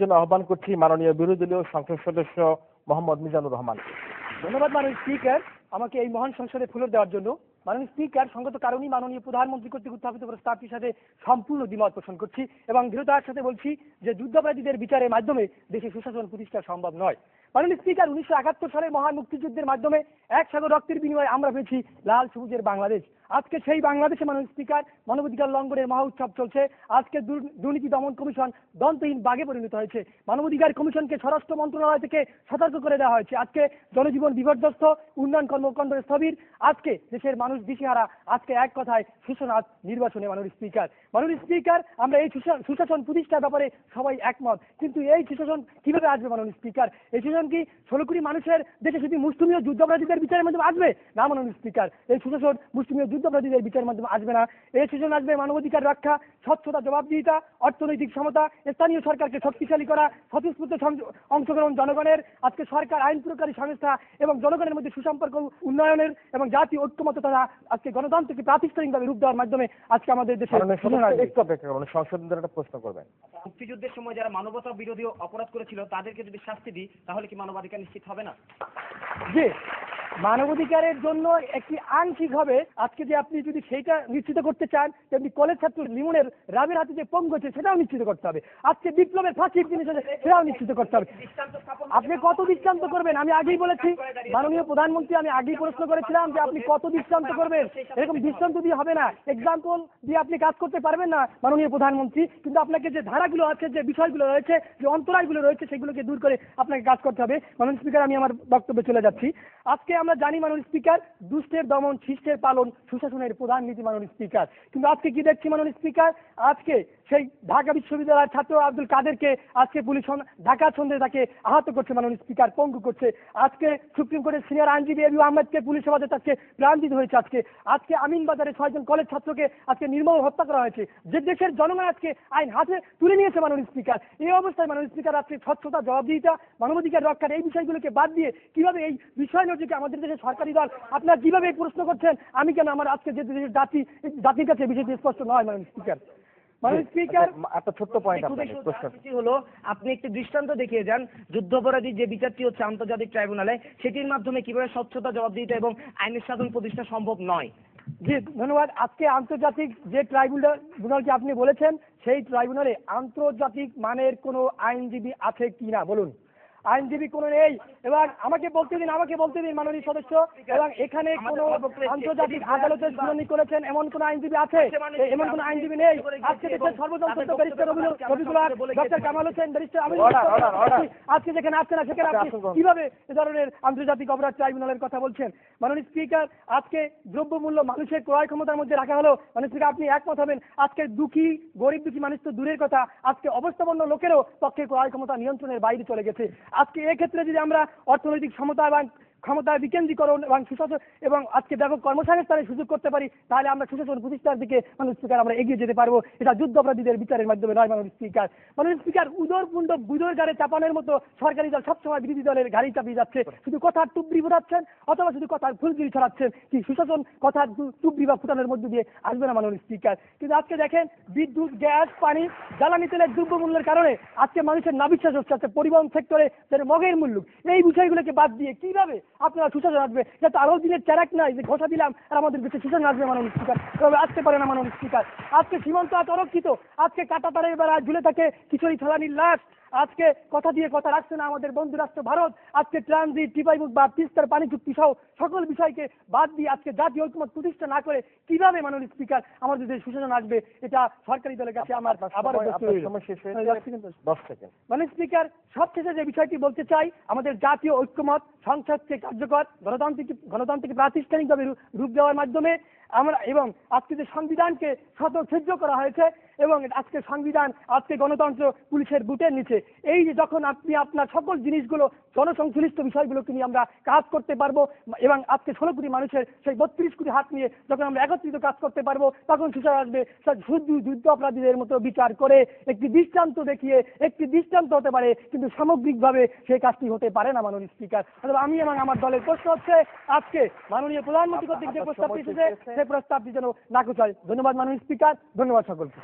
জন্য আহ্বান করছি মাননীয় বিরোধী দলীয় সংসদ সদস্য মোহাম্মদ মিজানুর রহমান। ধন্যবাদ মাননীয় স্পিকার, আমাকে এই মহান সংসদে ফ্লোর দেওয়ার জন্য। মাননীয় স্পিকার, সঙ্গত কারণেই মাননীয় প্রধানমন্ত্রী কর্তৃক উত্থাপিত প্রস্তাবটির সাথে সম্পূর্ণ দ্বিমত পোষণ করছি এবং দৃঢ়তার সাথে বলছি যে যুদ্ধাপরাধীদের বিচারের মাধ্যমে দেশে সুশাসন প্রতিষ্ঠা সম্ভব নয়। মাননীয় স্পিকার, 1971 সালে মহান মুক্তিযুদ্ধের মাধ্যমে এক সাগর রক্তের বিনিময়ে আমরা পেয়েছি লাল সবুজের বাংলাদেশ। আজকে সেই বাংলাদেশে মাননীয় স্পিকার মানবাধিকার লঙ্ঘনের মহা উৎসব চলছে। আজকে দুর্নীতি দমন কমিশন দন্তহীন বাঘে পরিণত হয়েছে। মানবাধিকার কমিশনকে স্বরাষ্ট্র মন্ত্রণালয় থেকে সতর্ক করে দেওয়া হয়েছে। আজকে জনজীবন বিপর্যস্ত, উন্নয়ন কর্মকাণ্ড স্থবির, আজকে দেশের মানুষ দিশেহারা। আজকে এক কথায় সুশাসন নির্বাচনে মাননীয় স্পিকার, আমরা এই সুশাসন প্রতিষ্ঠার ব্যাপারে সবাই একমত, কিন্তু এই সুশাসন কিভাবে আসবে মাননীয় স্পিকার? এই সুশাসন কি 16 কোটি মানুষের দেশে শুধু মুষ্টিমেয় যুদ্ধাপরাধীদের বিচারের মাধ্যমে আসবে? না মাননীয় স্পিকার, এই সুশাসন মুষ্টিমেয় যুদ্ধাপরাধীদের বিচারের মাধ্যমে আসবে না। এই সুশাসন আসবে মানবাধিকার রক্ষা, স্বচ্ছতা, জবাবদিহিতা, অর্থনৈতিক সমতা, স্থানীয় সরকারকে শক্তিশালী করা, স্বতঃস্ফূর্ত অংশগ্রহণ জনগণের, আজকে সরকার আইন প্রয়োগকারী সংস্থা এবং জনগণের মধ্যে সুসম্পর্ক উন্নয়নের এবং জাতীয় ঐক্যমত্য তথা আজকে গণতন্ত্রকে প্রাতিষ্ঠানিকভাবে রূপ দেওয়ার মাধ্যমে আজকে আমাদের দেশে সংসদের প্রশ্ন করবেন। মুক্তিযুদ্ধের সময় যারা মানবতা বিরোধী অপরাধ করেছিল তাদেরকে যদি শাস্তি দিই তাহলে কি মানবাধিকার নিশ্চিত হবে না? জি, মানবাধিকারের জন্য একটি আংশিক হবে। আজকে যে আপনি যদি সেইটা নিশ্চিত করতে চান, তেমনি কলেজ ছাত্র লিমনের রাবের হাতে যে পঙ্গু হচ্ছে সেটাও নিশ্চিত করতে হবে। আজকে বিপ্লবের ফাঁসির জিনিস আছে সেটাও নিশ্চিত করতে হবে। আপনি কত দৃষ্টান্ত করবেন? আমি আগেই বলেছি মাননীয় প্রধানমন্ত্রী, আমি আগেই প্রশ্ন করেছিলাম যে আপনি কত দৃষ্টান্ত করবেন। এরকম দৃষ্টান্ত দিয়ে হবে না, এক্সাম্পল দিয়ে আপনি কাজ করতে পারবেন না মাননীয় প্রধানমন্ত্রী। কিন্তু আপনাকে যে ধারাগুলো আছে, যে বিষয়গুলো রয়েছে, যে অন্তরায়গুলো রয়েছে, সেগুলোকে দূর করে আপনাকে কাজ করতে হবে। মাননীয় স্পিকার, আমি আমার বক্তব্যে চলে যাচ্ছি। আজকে আমরা জানি মাননীয় স্পিকার, দুষ্টের দমন শিষ্টের পালন সুশাসনের প্রধান নীতি মাননীয় স্পিকার। কিন্তু আজকে কি দেখছি মাননীয় স্পিকার? আজকে সেই ঢাকা বিশ্ববিদ্যালয়ের ছাত্র আব্দুল কাদেরকে আজকে পুলিশ ঢাকা সন্ধ্যে তাকে আহত করছে মাননীয় স্পিকার, পঙ্গু করছে। আজকে সুপ্রিম কোর্টের সিনিয়র আইনজীবী এবি আহমেদকে পুলিশ হেফাজতে আজকে প্রাণ দিতে হয়েছে। আজকে আমিনবাজারে 6 জন কলেজ ছাত্রকে আজকে নির্মম হত্যা করা হয়েছে। যে দেশের জনগণ আজকে আইন হাতে তুলে নিয়েছে মাননীয় স্পিকার। এই অবস্থায় মাননীয় স্পিকার, আজকে স্বচ্ছতা, জবাবদিহিতা, মানবাধিকার রক্ষার এই বিষয়গুলোকে বাদ দিয়ে কিভাবে এই বিষয় নজরকে আমাদের দেশের সরকারি দল আপনারা কিভাবে এই প্রশ্ন করছেন? আমি কেন? আমার আজকে যে দেশের জাতির কাছে বিষয়টি স্পষ্ট নয় মাননীয় স্পিকার। একটা ছোট্ট পয়েন্ট হলো, আপনি একটি দৃষ্টান্ত দেখিয়ে যান যুদ্ধাপরাধী যে বিচারটি হচ্ছে আন্তর্জাতিক ট্রাইব্যুনালে, সেটির মাধ্যমে কিভাবে স্বচ্ছতা, জবাবদিহিতা এবং আইনের শাসন প্রতিষ্ঠা সম্ভব নয়। জি ধন্যবাদ। আজকে আন্তর্জাতিক যে ট্রাইব্যুনালটি আপনি বলেছেন, সেই ট্রাইব্যুনালে আন্তর্জাতিক মানের কোনো আইনজীবী আছে কিনা বলুন? আইনজীবী কোনো নেই। এবং আমাকে বলতে দিন মাননীয় সদস্য, এবং এখানে কোনো আন্তর্জাতিক আদালতের শুনানি করেছেন এমন কোন আইনজীবী আছে? এমন কোন আইনজীবী নেই। আজকে দেশের সর্বজন ব্যারিস্টার রবিকুল হক, ডক্টর কামাল হোসেন, ব্যারিস্টার আজকে যেখানে আসছে না, সেখানে আপনি কিভাবে এ ধরনের আন্তর্জাতিক অপরাধ ট্রাইব্যুনালের কথা বলছেন? মাননীয় স্পিকার, আজকে দ্রব্যমূল্য মানুষের ক্রয় ক্ষমতার মধ্যে রাখা হলো। মাননীয় স্পিকার, আপনি একমত হবেন, আজকে গরিব দুঃখী মানুষ তো দূরের কথা, আজকে অবস্থাপন্ন লোকেরও পক্ষে ক্রয় ক্ষমতা নিয়ন্ত্রণের বাইরে চলে গেছে। আজকে এক্ষেত্রে যদি আমরা অর্থনৈতিক সমতা এবং ক্ষমতার বিকেন্দ্রীকরণ এবং সুশাসন এবং আজকে ব্যাপক কর্মসংস্থানের সুযোগ করতে পারি, তাহলে আমরা সুশাসন প্রতিষ্ঠার দিকে মাননীয় স্পিকার আমরা এগিয়ে যেতে পারবো। এটা যুদ্ধাপরাধীদের বিচারের মাধ্যমে নয় মাননীয় স্পিকার। উদরপুণ্ড বুদর গাড়ে চাপানোর মতো সরকারি দল সবসময় বিরোধী দলের গাড়ি চাপিয়ে যাচ্ছে। শুধু কথার টুবড়ি ফুটাচ্ছেন অথবা শুধু কথার ফুলগিরি ছড়াচ্ছেন। কি সুশাসন কথার টুবড়ি বা ফুটানোর মধ্যে দিয়ে আসবে না মাননীয় স্পিকার। কিন্তু আজকে দেখেন, বিদ্যুৎ, গ্যাস, পানি, জ্বালানি তেলের দ্রব্যমূল্যের কারণে আজকে মানুষের নাবিশ্বাস হচ্ছে। পরিবহন সেক্টরে মগের মূল্য, এই বিষয়গুলোকে বাদ দিয়ে কিভাবে আপনারা সুশাসন আসবে? যাতে আরো দিনের চ্যারাক নাই যে ঘোষা দিলাম আর আমাদের দেশে সুশাসন আসবে মাননীয় স্পিকার, এভাবে আসতে পারে না মাননীয় স্পিকার। আজকে সীমান্ত আজ অরক্ষিত, আজকে কাটা তারে এবার ঝুলে থাকে কিশোরী ছালানির লাশ। আজকে কথা দিয়ে কথা রাখছে না আমাদের বন্ধু রাষ্ট্র ভারত। আজকে ট্রানজিট, টিপাইমুখ বা তিস্তার পানি চুক্তি সহ সকল বিষয়কে বাদ দিয়ে আজকে জাতীয় ঐক্যমত প্রতিষ্ঠা না করে কিভাবে মাননীয় স্পিকার আমাদের দেশে সুশাসন আসবে? এটা সরকারি দলের কাছে আমার আবারও মাননীয় স্পিকার, সবশেষে যে বিষয়টি বলতে চাই, আমাদের জাতীয় ঐক্যমত সংসদকে কার্যকর, গণতান্ত্রিক প্রাতিষ্ঠানিকভাবে রূপ দেওয়ার মাধ্যমে আমরা, এবং আজকে যে সংবিধানকে ছিদ্র করা হয়েছে, এবং আজকে সংবিধান, আজকে গণতন্ত্র পুলিশের বুটের নিচে, এই যে যখন আপনি আপনার সকল জিনিসগুলো জনসংশ্লিষ্ট বিষয়গুলোকে নিয়ে আমরা কাজ করতে পারবো, এবং আজকে 16 কোটি মানুষের সেই 32 কোটি হাত নিয়ে যখন আমরা একত্রিত কাজ করতে পারবো, তখন সুশাসন আসবে। শুধু যুদ্ধ অপরাধীদের মতো বিচার করে একটি দৃষ্টান্ত দেখিয়ে একটি দৃষ্টান্ত হতে পারে, কিন্তু সামগ্রিকভাবে সেই কাজটি হতে পারে না মাননীয় স্পিকার। আমি এবং আমার দলের প্রশ্ন হচ্ছে, আজকে মাননীয় প্রধানমন্ত্রী কর্তৃক যে প্রস্তাবটি এসেছে সেই প্রস্তাবটি যেন নাকচ হয়। ধন্যবাদ মাননীয় স্পিকার, ধন্যবাদ সকলকে।